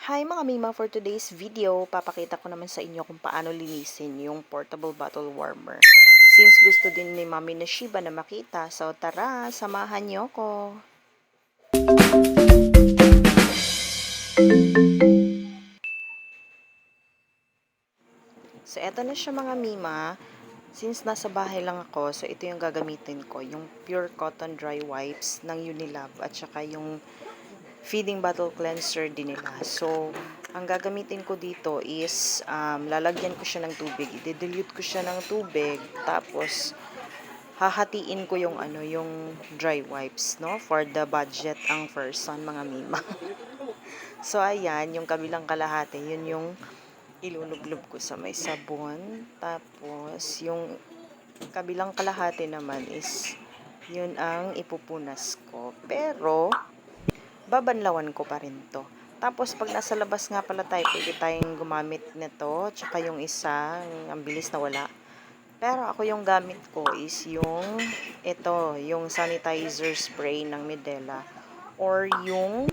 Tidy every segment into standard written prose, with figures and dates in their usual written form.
Hi mga Mima, for today's video, papakita ko naman sa inyo kung paano linisin yung portable bottle warmer. Since gusto din ni Mami na Shiba na makita, so tara, samahan niyo ko. So eto na siya mga Mima. Since nasa bahay lang ako, so ito yung gagamitin ko, yung pure cotton dry wipes ng Unilab at saka yung feeding bottle cleanser din nila. So, ang gagamitin ko dito is lalagyan ko siya ng tubig. I-dilute ko siya ng tubig. Tapos, hahatiin ko yung yung dry wipes, no? For the budget ang person, mga Mima. So, ayan, yung kabilang kalahati, yun yung ilulublob ko sa may sabon. Tapos, yung kabilang kalahati naman is yun ang ipupunas ko. Pero, babanlawan ko pa rin to. Tapos, pag nasa labas nga pala tayo, pwede tayong gumamit nito. Tsaka yung isa, ang bilis na wala. Pero ako yung gamit ko is yung yung sanitizer spray ng Medela. Or yung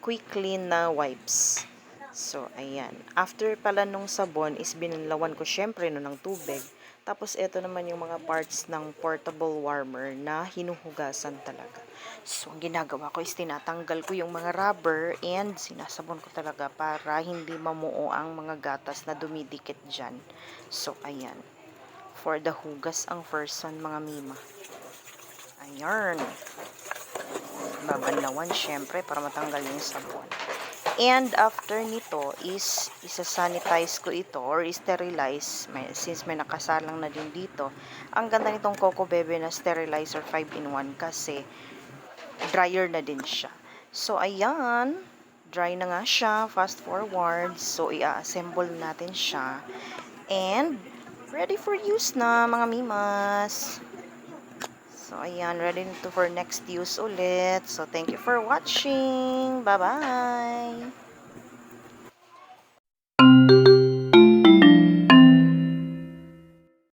quick clean na wipes. So, ayan. After pala nung sabon is binanlawan ko syempre no ng tubig. Tapos, ito naman yung mga parts ng portable warmer na hinuhugasan talaga. So, ang ginagawa ko is tinatanggal ko yung mga rubber and sinasabon ko talaga para hindi mamuo ang mga gatas na dumidikit dyan. So, ayan. For the hugas ang first one, mga Mima. Ayan. Babanlawan syempre para matanggal yung sabon. And after nito is isa-sanitize ko ito or sterilize since may nakasalang na din dito. Ang ganda nitong Coco Bebe na sterilizer 5-in-1 kasi dryer na din siya. So ayan, dry na nga siya, fast forward. So i-assemble natin siya. And ready for use na mga Mimas. So ayan, ready to for next use ulit. So thank you for watching. Bye-bye!